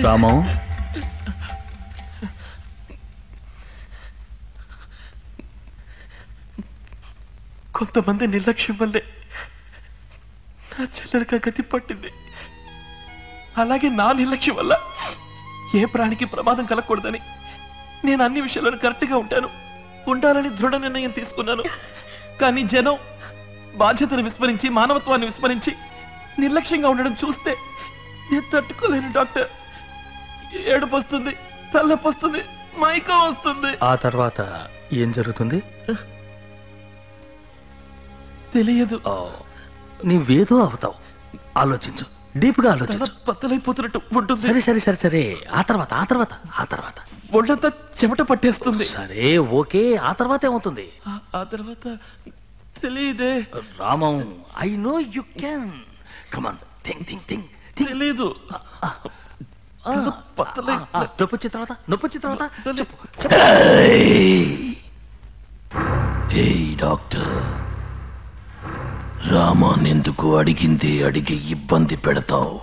రామం, కొంతమంది నిర్లక్ష్యం వల్లే నా చెల్లెలకి గతి పట్టింది. అలాగే నా నిర్లక్ష్యం వల్ల ఏ ప్రాణికి ప్రమాదం కలగకూడదని నేను అన్ని విషయాలను కరెక్ట్గా ఉండాలని దృఢ నిర్ణయం తీసుకున్నాను. కానీ జనం బాధ్యతను విస్మరించి, మానవత్వాన్ని విస్మరించి నిర్లక్ష్యంగా ఉండడం చూస్తే నేను తట్టుకోలేను డాక్టర్. ఏడుపు వస్తుంది, తలనొప్పి వస్తుంది, మైకం వస్తుంది. ఆ తర్వాత ఏం జరుగుతుంది తెలియదు. నీవేదో అవుతావు. ఆలోచించు, డీప్ గా ఆలోచించు. బద్దలైపోతున్నట్టు ఉంటుంది. సరే సరే సరే సరే ఆ తర్వాత ఒళ్ళంతా చెమట పట్టేస్తుంది. సరే ఓకే, ఆ తర్వాత ఏమవుతుంది? ఆ తర్వాత తెలియదే. రామం, I know you can. Come on, think. తెలీదు. నొప్పొచ్చిన తర్వాత చెప్పు. డాక్టర్, రామాన్ ఎందుకు అడిగి ఇబ్బంది పెడతావు?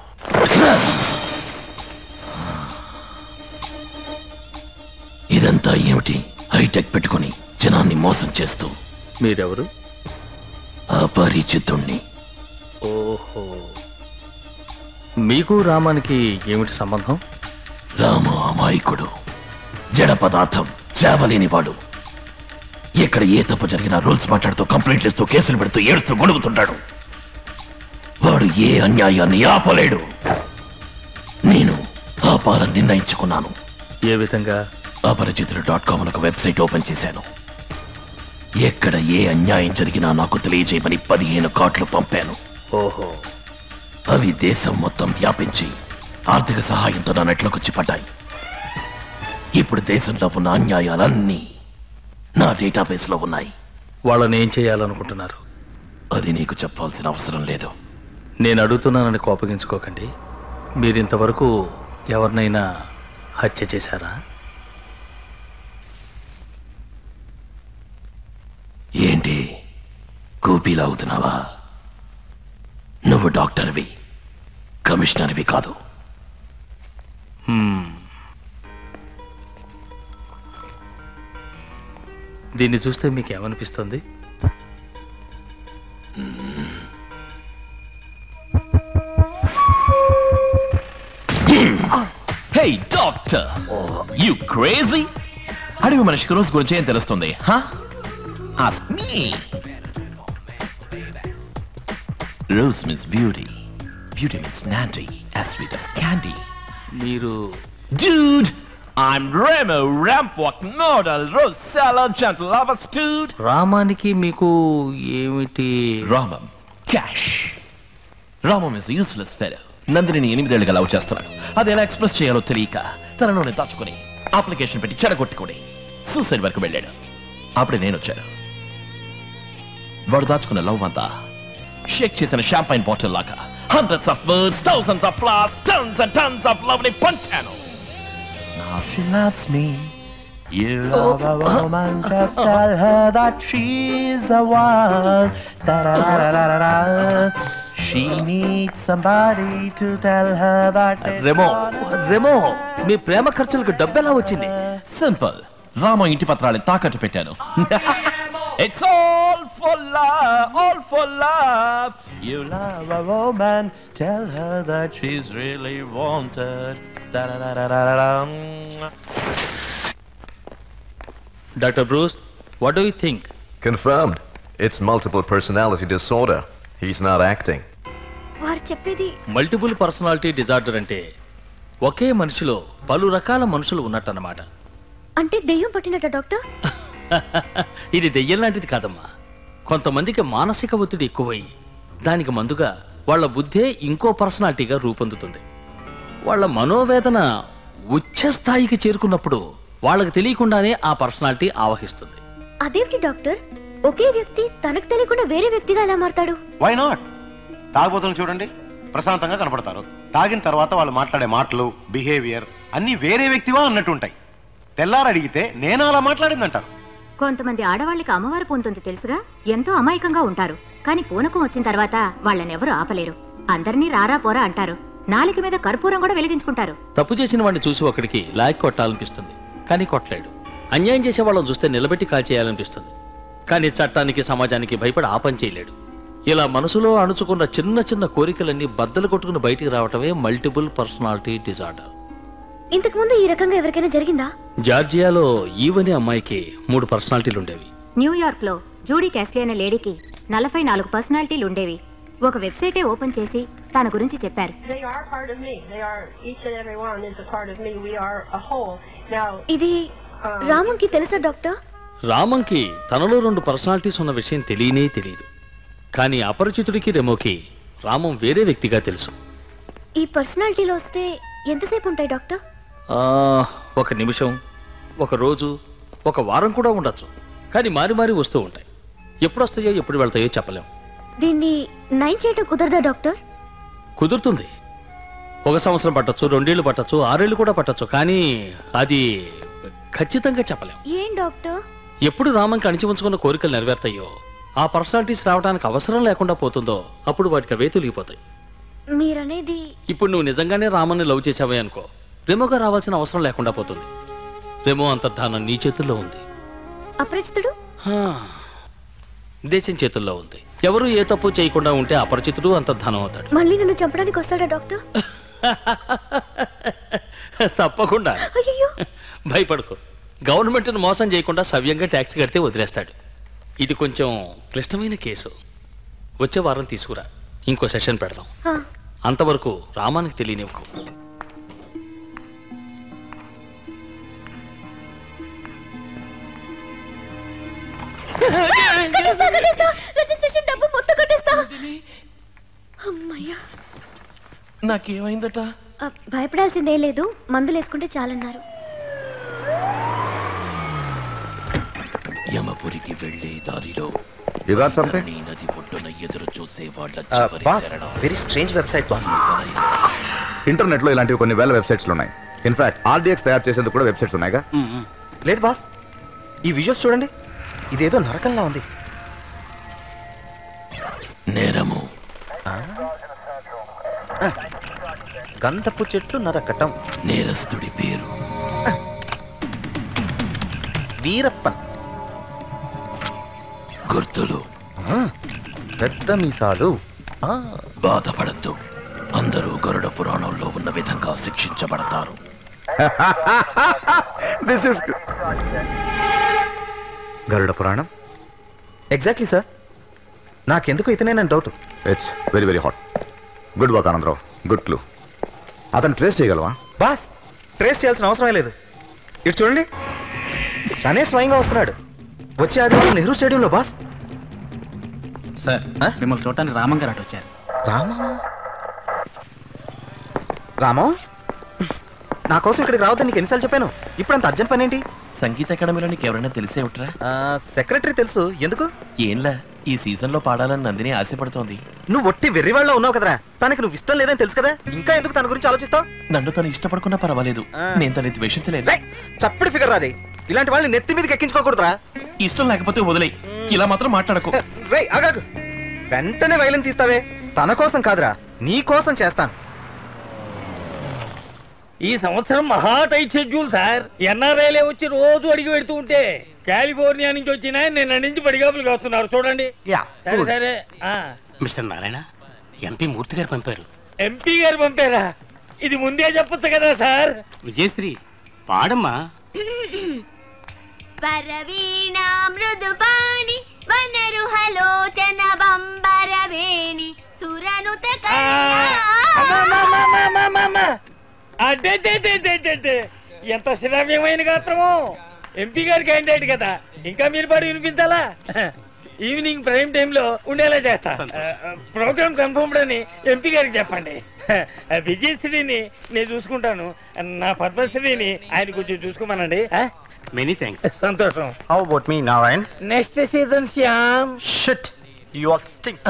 ఇదంతా ఏమిటి? హైటెక్ పెట్టుకుని జనాన్ని మోసం చేస్తూ. మీరెవరు? అపరిచితుణ్ణి. ఓహో, మీకు రామానికి ఏమిటి సంబంధం? రామ అమాయకుడు, జడ పదార్థం, చేవలేనివాడు. ఎక్కడ ఏ తప్పు జరిగినా రూల్స్ మాట్లాడుతూ, కంప్లైంట్లు ఇస్తూ, కేసులు పెడుతూ, ఏడుస్తూ గొడుగుతుంటాడు. వాడు ఏ అన్యాయాన్ని ఆపలేడు. నేను ఆపాలని నిర్ణయించుకున్నాను. ఏ విధంగా? అపరిచితులు.com ఒక వెబ్సైట్ ఓపెన్ చేశాను. ఎక్కడ ఏ అన్యాయం జరిగినా నాకు తెలియజేయమని 15 కార్డులు పంపాను. ఓహో, అవి దేశం మొత్తం వ్యాపించి ఆర్థిక సహాయంతో నా నెట్లోకొచ్చి పడ్డాయి. ఇప్పుడు దేశంలో ఉన్న అన్యాయాలన్నీ నా డేటాబేస్ లో ఉన్నాయి. వాళ్ళని ఏం చేయాలనుకుంటున్నారు? అది నీకు చెప్పాల్సిన అవసరం లేదు. నేను అడుగుతున్నానని కోపగించుకోకండి. మీరింతవరకు ఎవరినైనా హత్య చేశారా? ఏంటి కూపీలాగుతున్నావా? నువ్వు డాక్టర్వి, కమిషనర్వి కాదు. దీన్ని చూస్తే మీకు ఏమనిపిస్తుంది? Hey doctor, you crazy? అడివి మనిషికి రోజు గురించి ఏం తెలుస్తుంది? Ask me. Rose means beauty. Beauty means Nandy, as sweet as candy. మీరు? Dude, I'm Remo, Rampwalk, Nodal, Rose Salad, Gentle Lovers, dude. రామానికి మీకు ఏమిటి? Ramam, cash. Ramam is a useless fellow. Nandini 8 ఏళ్ళుగా లవ్ చేస్తున్నాడు. అది ఎలా ఎక్స్ప్రెస్ చేయాలో తెలియక తనలోనే దాచుకుని అప్లికేషన్ పెట్టి చెడగొట్టుకుని సూసైడ్ వరకు వెళ్ళాడు. అప్పుడే నేను వచ్చాను. వాడు దాచుకున్న లవ్ అంతా షేక్ చేసిన షాంపైన్ బాటిల్ లాగా hundreds of words, thousands of flowers, tons and tons of love ని పంచాను. Now she loves me. You love a woman, just tell her that she's the one. Da-da-da-da-da-da. She needs somebody to tell her that. Remo, మీ ప్రేమ ఖర్చులకు డబ్బు ఎలా వచ్చింది? Simple. Rama ఇంటి పత్రాన్ని తాకట్టు పెట్టాను. It's all for love, all for love. You love a woman, tell her that she's really wanted. Da-da-da-da-da-da. Dr. Bruce, what do you think? Confirmed. It's multiple personality disorder. He's not acting. వారు చెప్పేది multiple personality disorder అంటే ఒకే మనిషిలో పలు రకాల మనుషులు ఉన్నట్టన్నమాట. అంటే దెయ్యం పట్టినట్ట doctor? ఇది దెయ్యం లాంటిది కాదమ్మా. కొంతమందికి మానసిక ఒత్తిడి ఎక్కువై దానికి మందుగా వాళ్ళ బుద్ధే ఇంకో పర్సనాలిటీగా రూపొందుతుంది. వాళ్ళ మనోవేదన ఉచ్చ స్థాయికి చేరుకున్నప్పుడు వాళ్ళకి తెలియకుండానే ఆ పర్సనాలిటీ ఆవహిస్తుంది. అదేంటి డాక్టర్, ఒకే వ్యక్తి తనకు తెలియకుండా వేరే వ్యక్తిగా ఎలా మారతాడు? Why not? తాగుబోతులు చూడండి, ప్రశాంతంగా కనపడతారు. తాగిన తర్వాత వాళ్ళు మాట్లాడే మాటలు, బిహేవియర్ అన్ని వేరే వ్యక్తివా అన్నట్టు ఉంటాయి. తెల్లారు అడిగితే నేను అలా మాట్లాడిందంటారు. కొంతమంది ఆడవాళ్ళకి అమ్మవారు పూనుతుంది తెలుసుగా, ఎంతో అమాయకంగా ఉంటారు. కానీ పూనకం వచ్చిన తర్వాత వాళ్ళనెవరూ ఆపలేరు. అందరినీ రారా పోరా అంటారు. నాలుక మీద కర్పూరం కూడా వెలిగించుకుంటారు. తప్పు చేసిన వాడిని చూసి ఒకడికి లాక్ కొట్టాలనిపిస్తుంది, కానీ కొట్టలేడు. అన్యాయం చేసే వాళ్ళని చూస్తే నిలబెట్టి కాల్చేయాలనిపిస్తుంది, కానీ చట్టానికి సమాజానికి భయపడి ఆ పని చేయలేడు. ఇలా మనసులో అణుచుకున్న చిన్న చిన్న కోరికలన్నీ బద్దలు కొట్టుకుని బయటికి రావటమే మల్టిపుల్ పర్సనాలిటీ డిజార్డర్. ఇంతకు ముందు ఈ రకంగా ఎవరికైనా జరిగిందా? జార్జియాలో ఈవ్ అనే అమ్మాయికి 3 పర్సనాలిటీలు ఉండేవి. న్యూయార్క్ లో జూడీ క్యాస్లీ అనే లేడీకి 44 పర్సనాలిటీలు ఉండేవి. ఒక వెబ్సైటే ఓపెన్ చేసి తన గురించి చెప్పారు. They are part of me. They are, each and every one is a part of me. We are a whole. Now, ఇది రామంకి తెలుసా డాక్టర్? రామంకి తనలో 2 పర్సనాలిటీస్ ఉన్న విషయం తెలియనే తెలియదు. కానీ అపరిచితుడికి రెమోకి రామం వేరే వ్యక్తిగా తెలుసు. ఈ పర్సనాలిటీలో వస్తే ఎంతసేపు ఉంటాయి డాక్టర్? 1 నిమిషం, 1 రోజు, 1 వారం కూడా ఉండొచ్చు. కానీ మారి మారి వస్తూ ఉంటాయి. ఎప్పుడు వస్తాయో ఎప్పుడు వెళ్తాయో చెప్పలేం. దీన్ని నయం చేయడం కుదరదా డాక్టర్? కుదురుతుంది. 1 సంవత్సరం పట్టొచ్చు, 2 ఏళ్ళు పట్టొచ్చు, 6 ఏళ్ళు కూడా పట్టొచ్చు. కానీ అది ఖచ్చితంగా చెప్పలేం. ఏం డాక్టర్? ఎప్పుడు రామంకి అణిచి ఉంచుకున్న కోరికలు నెరవేర్తాయో, ఆ పర్సనాలిటీస్ రావడానికి అవసరం లేకుండా పోతుందో, అప్పుడు వాటికి అవే తొలగిపోతాయి. మీరనేది ఇప్పుడు నువ్వు నిజంగానే రామన్ని లవ్ చేసావే అనుకో, రెమోగా రావాల్సిన అవసరం లేకుండా పోతుంది. రెమో అంతర్ధానం నీ చేతుల్లో ఉంది. అపరిచితుడు దేశం చేతుల్లో ఉంది. ఎవరు ఏ తప్పు చేయకుండా ఉంటే అపరిచితుడు అంతర్ధానం అవుతాడు. మళ్ళీ నన్ను చంపడానికి వస్తాడా డాక్టర్? తప్పకుండా. అయ్యో, భయపడుకో. గవర్నమెంట్ను మోసం చేయకుండా సవ్యంగా ట్యాక్స్ కడితే వదిలేస్తాడు. ఇది కొంచెం క్లిష్టమైన కేసు. వచ్చే వారం తీసుకురా, ఇంకో సెషన్ పెడదాం. అంతవరకు రామానికి తెలియనివ్వకు. రిజిస్ట్రేషన్ డబ్బు మొత్తం కట్టేస్తా. అమ్మయ్యా. నాకేమైందట? భయపడాల్సిందే లేదు, మందులు వేసుకుంటే చాలన్నారు. యమపురికి వెళ్లే దారిలో You got something? నది ఒడ్డున ఎదురు చూసే వాళ్ళ very strange website boss. Internet లో ఇలాంటివి కొన్ని వేల వెబ్సైట్స్ ఉన్నాయి. ఇన్ఫాక్ట్ RDX తయారు చేసేందుకు కూడా వెబ్సైట్స్ ఉన్నాయిగా. లేదు బాస్, ఈ విజువల్స్ చూడండి, ఇదేదో నరకంలా ఉంది. నేరము గంధపు చెట్లు నరకటం. నేరస్తుడి పేరు వీరప్పన్. గుర్తులు పెద్ద మీసాలు. బాధపడద్దు, అందరూ గరుడ పురాణంలో ఉన్న విధంగా శిక్షించబడతారు. This is Garuda Puranam. Exactly sir, నాకెందుకు ఇతనేనని doubt. It's very very hot. Good work Anandarao, good clue. అతను ట్రేస్ చేయగలవా? బాస్, ట్రేస్ చేయాల్సిన అవసరమే లేదు. ఇటు చూడండి, తనే స్వయంగా వస్తున్నాడు. వచ్చే ఆదివారం నెహ్రూ స్టేడియంలో బాస్. సార్, మిమ్మల్ని చూడటానికి రామం గారు అటు వచ్చారు. రామం, నా కోసం ఇక్కడికి రావద్దని నీకు ఎన్నిసార్లు చెప్పాను. ఇప్పుడు అంత అర్జెంట్ పని ఏంటి? సంగీత అకాడమీలో నీకు ఎవరైనా తెలిసే ఉంటారా? సెక్రటరీ తెలుసు. ఎందుకు? ఏంలా, ఈ సీజన్ లో పాడాలని నందిని ఆశపడుతోంది. నువ్వు ఒట్టి వెర్రివాళ్ళ ఉన్నావు కదరా. తనకి నువ్వు ఇష్టం లేదని తెలుసు కదా, ఇంకా ఎందుకు తన గురించి ఆలోచిస్తావు? నన్ను తను ఇష్టపడుకున్నా పర్వాలేదు, నేను తను ద్వేషించలేదు. చప్పటి ఫిగర్ రాది. ఇలాంటి వాళ్ళని నెత్తి మీదకి ఎక్కించుకోకూడదురా. ఇష్టం లేకపోతే వదిలే, ఇలా మాత్రం మాట్లాడకు. ఆగాగు, వెంటనే వైలెన్ తీస్తావే. తన కోసం కాదురా, నీ కోసం చేస్తాను. ఈ సంవత్సరం మహా టైట్ షెడ్యూల్ సార్. ఎన్ఆర్ఐలే వచ్చి రోజు అడిగి పెడుతూ ఉంటే కాలిఫోర్నియా నుంచి వచ్చిన నిన్న నుంచి పడిగాపులు వస్తున్నారు చూడండి. సరే సరే. మిస్టర్ నారాయణ, ఎంపీ మూర్తి గారు పంపారు. ఎంపీ గారు పంపారా? ఇది ముందే చెప్పొచ్చు కదా సార్. విజయశ్రీ, పాడమ్మా. పరవీణా మృదుపాణి వనరు హలోచన బంబరవేణి సురనుత ఎంత శ్రావ్యమైన గాత్రమో. ఎంపీ గారి క్యాండిడేట్ కదా, ఇంకా మీరు పాడి వినిపించాలా? ఈవినింగ్ ప్రైమ్ టైమ్ లో ఉండేలా చేస్తా. ప్రోగ్రామ్ కన్ఫర్మ్డ్ అని ఎంపీ గారికి చెప్పండి. విజయశ్రీని నేను చూసుకుంటాను, నా పద్మశ్రీని ఆయన కొంచెం చూసుకోమనండి. Many thanks. సంతోషం. How about me Narayan? Next season Shyam. Shit, you are sting.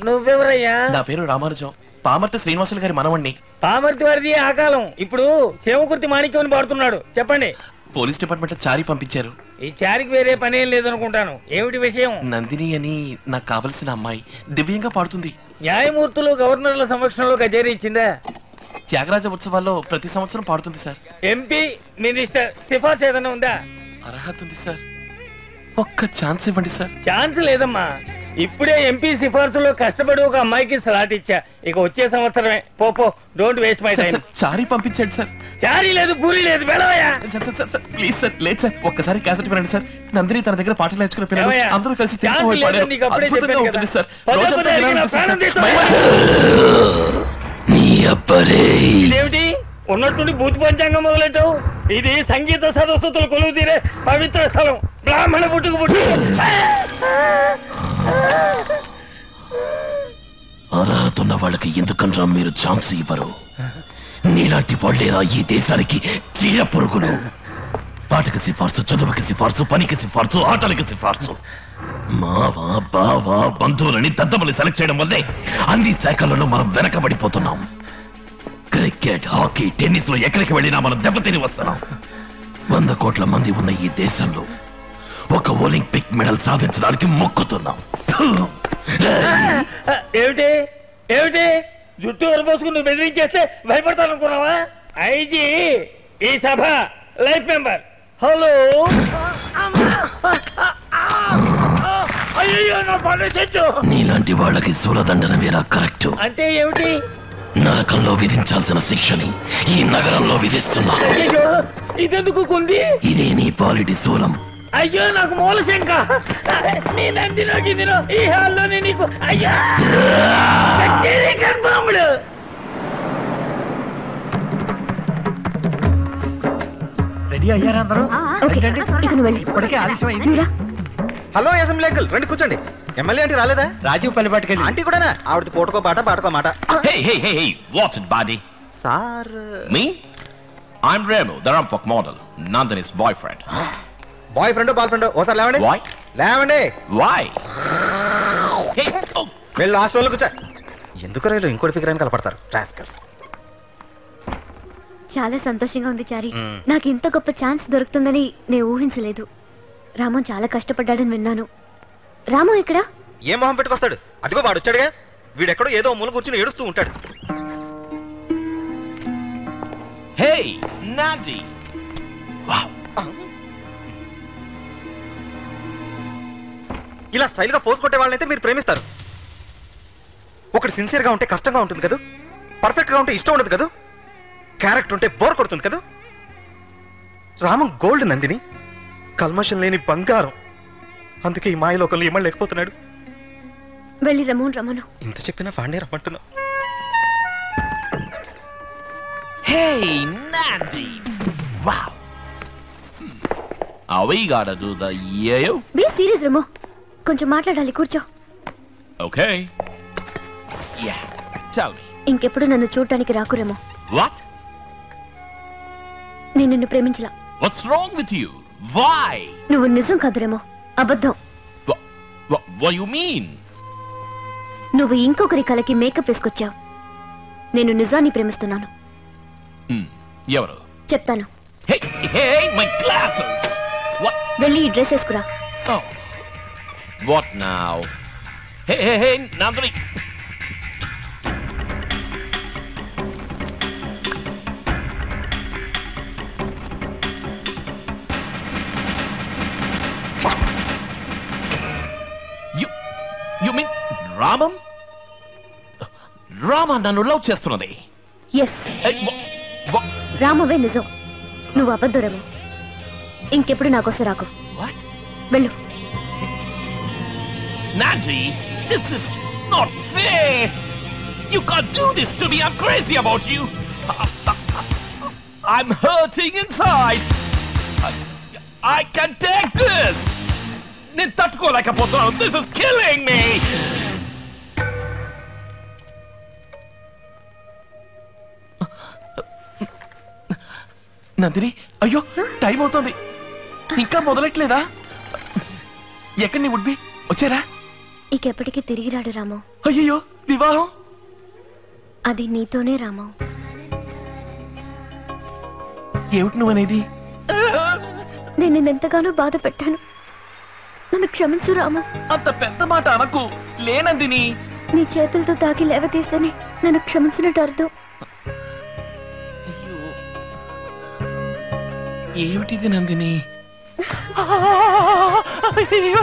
నువ్వెవరయ్యా? నా పేరు రామానుజం, పామర్తి శ్రీనివాసులు గారి మనవణ్ణి. పామర్తి వారిది ఆ కాలం, ఇప్పుడు చేమకుర్తి మాణిక్యం పాడుతున్నాడు. చెప్పండి. పోలీస్ డిపార్ట్మెంట్ చారి పంపించారు. ఈ చారికి వేరే పనేం లేదనుకుంటాను. ఏమిటి విషయం? నందిని అని నాకు కావలసిన అమ్మాయి దివ్యంగా పాడుతుంది. న్యాయమూర్తులు గవర్నర్ల సమక్షంలో కచేరీ ఇచ్చిందా? త్యాగరాజ ఉత్సవాల్లో ప్రతి సంవత్సరం పాడుతుంది సార్. ఎంపీ మినిస్టర్ సిఫార్సు ఏదైనా ఉందా? అర్హత ఉంది సార్. ఒక్క ఛాన్స్ ఇవ్వండి సార్. ఛాన్స్ లేదమ్మా. ఇప్పుడే ఎంపీ సిఫార్సులో కష్టపడి ఒక అమ్మాయికి స్లాట్ ఇచ్చా. ఇక వచ్చే సంవత్సరమే. పో డోంట్ వేస్ట్ మై టైం. చారీ పంపించండి సార్. చారీ లేదు, పూరి లేదు, వెళ్ళవయ్యా. సార్ ప్లీజ్ సార్, లేదు సార్, ఒక్కసారి క్యాసెట్ వినండి సార్. నందిని తన దగ్గర పాటలు నేర్చుకునే పిల్లలు అందరూ కలిసి ఇదేమిటి ఉన్నట్టుండి భూతి పంచాంగం మొదలెట్టావు? ఇది సంగీత సరస్వతులు కొలువు తీరే పవిత్ర స్థలం. బ్రాహ్మణ పుట్టుకు పుట్టు. అర్హత ఉన్న వాళ్ళకి ఎందుకనరా మీరు ఛాన్స్ ఇవ్వరు? నీలాంటి వాళ్ళేరా ఈ దేశానికి చీర పురుగులు. పాటకి సిఫార్సు, చదువుకి సిఫార్సు, పనికి సిఫార్సు, ఆటలకి సిఫార్సు. మావా బావా బంధువులని దద్దమని సెలెక్ట్ చేయడం వల్లే అన్ని శాఖలలో మనం వెనకబడిపోతున్నాం. క్రికెట్, హాకీ, టెన్నిస్ లో ఎక్కడికి వెళ్ళినా మనం దెబ్బతిని వస్తున్నాం. 100 కోట్ల మంది ఉన్న ఈ దేశంలో ఒక ఒలింపిక్ మెడల్ సాధించడానికి మొక్కుతున్నాం. ఏమిటి ఏమిటి జుట్టు వరపోసుకుని నువ్వు బెదిరించేస్తే భయపడతానుకున్నావా? ఐజీ ఈ సభ లైఫ్ మెంబర్. హలో అయ్యో నా పని చెట్టు. నీలాంటి వాళ్ళకి సూలదండన వేరా కరెక్ట్ అంటే ఏమిటి? నరకంలో విధించాల్సిన శిక్షని ఈ నగరంలో విధిస్తున్నా. ఇదెందుకు కుంది? ఇదే నీ పాలిటి శూలం. అయ్యో నాకు మూల శంక. నేనందినో ఈ హాల్లోనే నీకు. అయ్యా కన్ఫర్మ్డ్. రెడీ అయ్యారా అందరూ? ఇప్పటికే ఆలస్యం. హలో అసెంబ్లీ అంకుల్, రండి కూర్చోండి. ఎమ్మెల్యే ఆంటీ రాలేదా? రాజీవ్ పల్లిపాటికి ఆంటీ కూడానా? ఆవిడ పూటకో పాట పాటకో మాట. What's it, buddy? Sir Me? I'm Remo, the Rampok model, Nandini's boyfriend. Boy friend boy friend ఓసారి లేవండి. Why? లేవండి. Why? వెళ్ళి లాస్ట్ రోజులు కూర్చో. ఎందుకు రైలు ఇంకోటి ఫిగర్ అని కలపడతారు రాస్కల్స్. చాలా సంతోషంగా ఉంది చారి. నాకు ఇంత గొప్ప ఛాన్స్ దొరుకుతుందని నేను ఊహించలేదు. రామన్ చాలా కష్టపడ్డాడని విన్నాను. రాము ఇక్కడ ఏం మొహం పెట్టుకొస్తాడు? అదిగో వాడు వచ్చాడుగా. వీడెక్కడో ఏదో మూల కూర్చుని ఏడుస్తూ ఉంటాడు. Hey, Nandi. Wow. ఇలా స్టైల్ గా ఫోర్స్ కొట్టే వాళ్ళనైతే మీరు ప్రేమిస్తారు. ఒకటి సిన్సియర్ గా ఉంటే కష్టంగా ఉంటుంది కదా. పర్ఫెక్ట్ గా ఉంటే ఇష్టం ఉండదు కదా. క్యారెక్టర్ ఉంటే బోర్ కొడుతుంది కదా. రామం గోల్డ్, నందిని కల్మషం లేని బంగారం. అందుకే ఈ మాయలోకంలో ఏమని లేకపోతున్నాడు. వెళ్ళి రమను. ఇంత చెప్పినా ఫాండే రమ్మంటున్నా. Hey, Nandi. Wow. Are we gotta do the yayo? Be serious రమో. కొంచెం మాట్లాడాలి, కూర్చో. Okay. Yeah. Tell me. ఇంకెప్పుడు నన్ను చూడటానికి రాకురేమో. What? నేను నిన్ను ప్రేమించలా. What's wrong with you? Why? నువ్వు నిజం కాదురేమో, అబద్ధం. What you mean? నువ్వు ఇంకొకరి కలకి మేకప్ వేసుకొచ్చావు. నేను నిజాన్ని ప్రేమిస్తున్నాను. ఎవరు? చెప్తాను. Hey, my glasses. What? వెళ్ళి ఈ dress వేసుకురా. Oh. What now? Hey, Nandini. You mean Ramam? Rama నన్ను లవ్ చేస్తున్నది. ఎస్, రామవే నిజం, నువ్వు అబద్ధరేమో. ఇంకెప్పుడు నాకోసం రాకు. వెళ్ళు. Nandi, this is not fair. You can't do this to me. I'm crazy about you. I'm hurting inside. I can take this. నేను తట్టుకోలేకపోతున్నాను. This is killing me. Nandini, అయ్యో టైం అవుతుంది, ఇంకా మొదలెట్లేదా? ఎక్కడ నీ వుడ్ బి వచ్చారా? ఇకెప్పటికీ తిరిగి రాడు రాము. అయ్యో, వివాహం అది నీతోనే రాము. ఏమిటి నువ్వనేది? నేను నిన్నెంతగానో బాధ పెట్టాను. నన్ను క్షమించు రాము. అంత పెద్ద మాట అనకు. లేనందిని, నీ చేతులతో తాకి లేవతీస్తేనే నన్ను క్షమించినట్టు అర్థం. ఏమిటిది నందిని?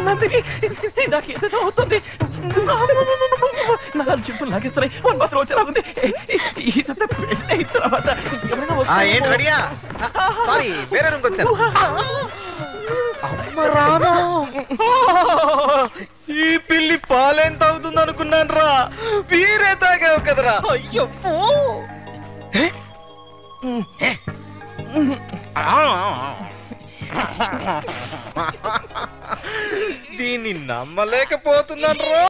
నందిని నాకేదో అవుతుంది. నాలుగు చెప్పులు లాగేస్తున్నాయి. వన్ మాత్రం వచ్చేలాగుంది. ఏంటి రెడీయా? సారీ, వేరే రూమ్కి వచ్చాను. అమ్మ రాను, ఈ పిల్లి పాలెంత అవుతుంది అనుకున్నాను రా, వీరే తాగావు కదరా. అయ్యో దీన్ని నమ్మలేకపోతున్నాను రా.